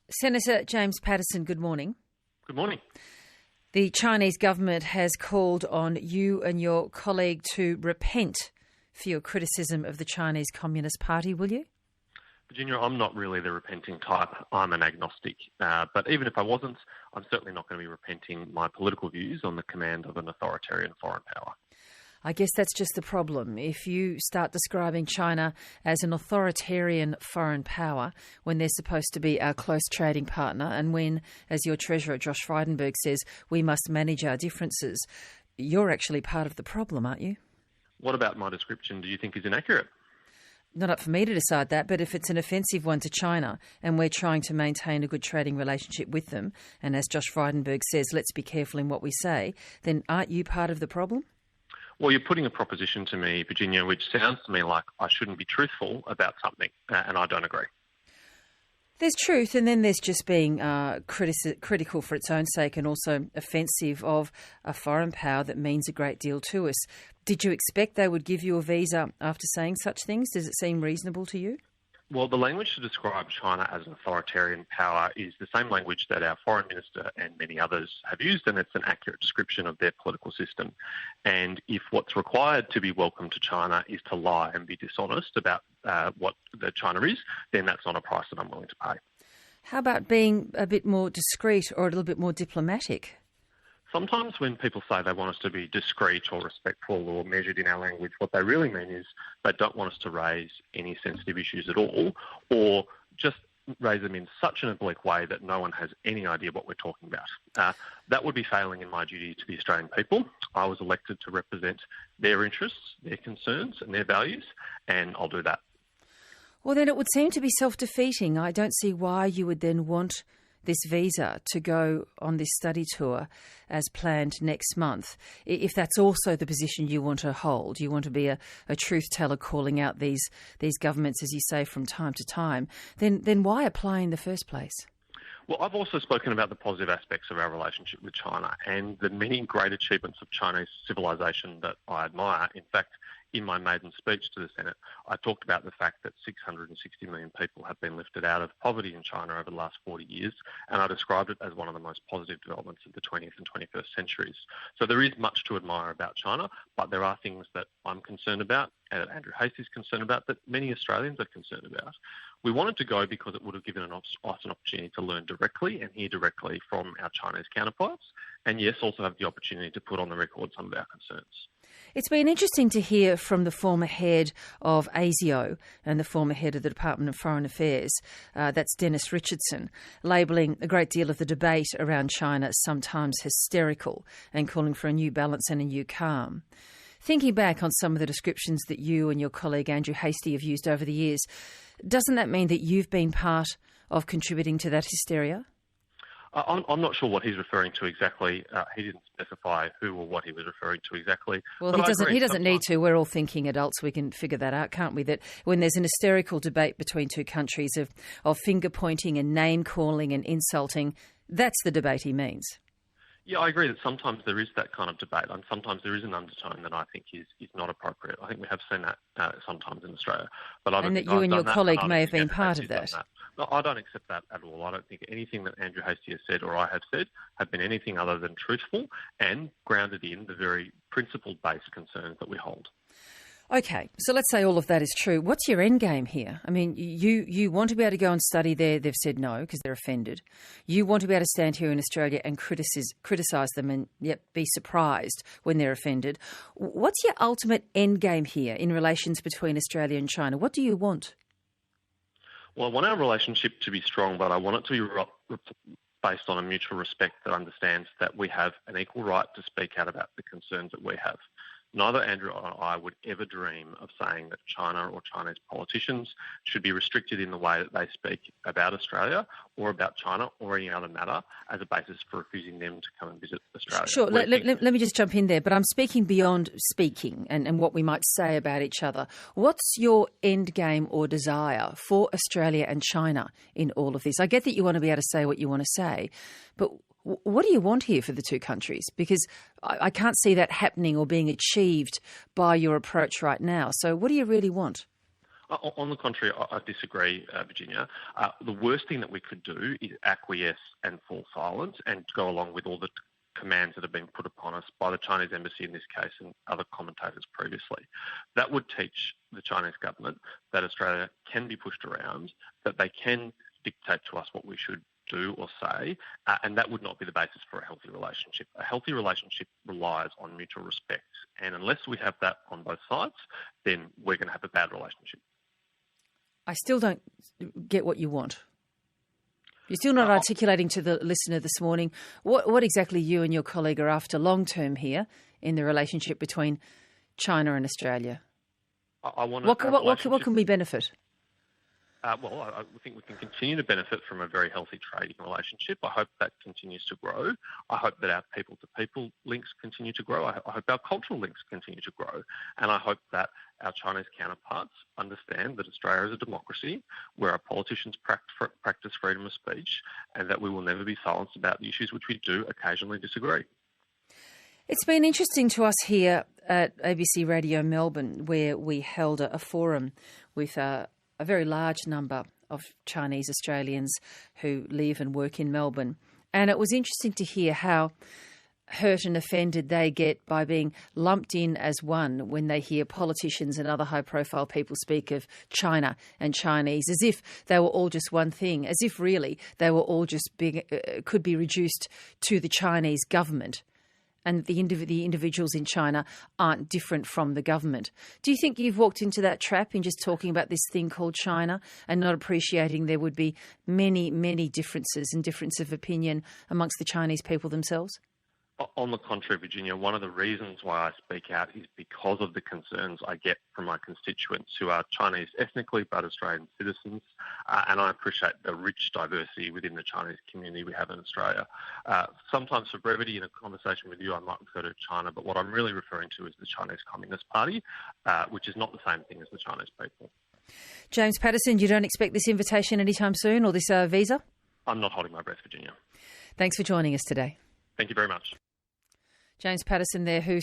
Senator James Paterson, good morning. Good morning. The Chinese government has called on you and your colleague to repent for your criticism of the Chinese Communist Party, will you? Virginia, I'm not really the repenting type. I'm an agnostic. But even if I wasn't, I'm certainly not going to be repenting my political views on the command of an authoritarian foreign power. I guess that's just the problem. If you start describing China as an authoritarian foreign power when they're supposed to be our close trading partner, and when, as your Treasurer Josh Frydenberg says, we must manage our differences, you're actually part of the problem, aren't you? What about my description do you think is inaccurate? Not up for me to decide that, but if it's an offensive one to China and we're trying to maintain a good trading relationship with them, and as Josh Frydenberg says, let's be careful in what we say, then aren't you part of the problem? Well, you're putting a proposition to me, Virginia, which sounds to me like I shouldn't be truthful about something, and I don't agree. There's truth, and then there's just being critical for its own sake and also offensive of a foreign power that means a great deal to us. Did you expect they would give you a visa after saying such things? Does it seem reasonable to you? Well, the language to describe China as an authoritarian power is the same language that our foreign minister and many others have used, and it's an accurate description of their political system. And if what's required to be welcome to China is to lie and be dishonest about what China is, then that's not a price that I'm willing to pay. How about being a bit more discreet or a little bit more diplomatic? Sometimes when people say they want us to be discreet or respectful or measured in our language, what they really mean is they don't want us to raise any sensitive issues at all, or just raise them in such an oblique way that no one has any idea what we're talking about. That would be failing in my duty to the Australian people. I was elected to represent their interests, their concerns and their values, and I'll do that. Well, then it would seem to be self-defeating. I don't see why you would then want this visa to go on this study tour as planned next month, if that's also the position you want to hold. You want to be a truth teller calling out these governments, as you say, from time to time, then why apply in the first place? Well, I've also spoken about the positive aspects of our relationship with China and the many great achievements of Chinese civilization that I admire. In fact, in my maiden speech to the Senate, I talked about the fact that 660 million people have been lifted out of poverty in China over the last 40 years, and I described it as one of the most positive developments of the 20th and 21st centuries. So there is much to admire about China, but there are things that I'm concerned about, and that Andrew Hastie is concerned about, that many Australians are concerned about. We wanted to go because it would have given us an opportunity to learn directly and hear directly from our Chinese counterparts, and yes, also have the opportunity to put on the record some of our concerns. It's been interesting to hear from the former head of ASIO and the former head of the Department of Foreign Affairs, that's Dennis Richardson, labelling a great deal of the debate around China sometimes hysterical and calling for a new balance and a new calm. Thinking back on some of the descriptions that you and your colleague Andrew Hastie have used over the years, doesn't that mean that you've been part of contributing to that hysteria? I'm not sure what he's referring to exactly. He didn't specify who or what he was referring to exactly. Well, he doesn't need to. We're all thinking adults. We can figure that out, can't we? That when there's an hysterical debate between two countries of finger pointing and name calling and insulting, that's the debate he means. Yeah, I agree that sometimes there is that kind of debate, and sometimes there is an undertone that I think is not appropriate. I think we have seen that sometimes in Australia. But I don't think you and your colleague may have been Andrew part Hastie of that. No, I don't accept that at all. I don't think anything that Andrew Hastie has said or I have said have been anything other than truthful and grounded in the very principle-based concerns that we hold. Okay, so let's say all of that is true. What's your end game here? I mean, you want to be able to go and study there. They've said no because they're offended. You want to be able to stand here in Australia and criticise them and yet be surprised when they're offended. What's your ultimate end game here in relations between Australia and China? What do you want? Well, I want our relationship to be strong, but I want it to be based on a mutual respect that understands that we have an equal right to speak out about the concerns that we have. Neither Andrew or I would ever dream of saying that China or Chinese politicians should be restricted in the way that they speak about Australia or about China or any other matter as a basis for refusing them to come and visit Australia. Sure, let me just jump in there, but I'm speaking beyond speaking and what we might say about each other. What's your end game or desire for Australia and China in all of this? I get that you want to be able to say what you want to say, but what do you want here for the two countries? Because I can't see that happening or being achieved by your approach right now. So what do you really want? On the contrary, I disagree, Virginia. The worst thing that we could do is acquiesce and fall silent and go along with all the commands that have been put upon us by the Chinese embassy in this case and other commentators previously. That would teach the Chinese government that Australia can be pushed around, that they can dictate to us what we should do or say, and that would not be the basis for a healthy relationship. A healthy relationship relies on mutual respect, and unless we have that on both sides, then we're going to have a bad relationship. I still don't get what you want. You're still not articulating to the listener this morning what exactly you and your colleague are after long term here in the relationship between China and Australia. What can we benefit? I think we can continue to benefit from a very healthy trading relationship. I hope that continues to grow. I hope that our people-to-people links continue to grow. I hope our cultural links continue to grow. And I hope that our Chinese counterparts understand that Australia is a democracy where our politicians practice freedom of speech and that we will never be silenced about the issues which we do occasionally disagree. It's been interesting to us here at ABC Radio Melbourne, where we held a forum with a very large number of Chinese Australians who live and work in Melbourne. And it was interesting to hear how hurt and offended they get by being lumped in as one when they hear politicians and other high-profile people speak of China and Chinese, as if they were all just one thing, as if really they were all just could be reduced to the Chinese government, and the individuals in China aren't different from the government. Do you think you've walked into that trap in just talking about this thing called China and not appreciating there would be many, many differences and difference of opinion amongst the Chinese people themselves? On the contrary, Virginia, one of the reasons why I speak out is because of the concerns I get from my constituents who are Chinese ethnically but Australian citizens, and I appreciate the rich diversity within the Chinese community we have in Australia. Sometimes for brevity in a conversation with you, I might refer to China, but what I'm really referring to is the Chinese Communist Party, which is not the same thing as the Chinese people. James Paterson, you don't expect this invitation anytime soon, or this visa? I'm not holding my breath, Virginia. Thanks for joining us today. Thank you very much. James Paterson there, who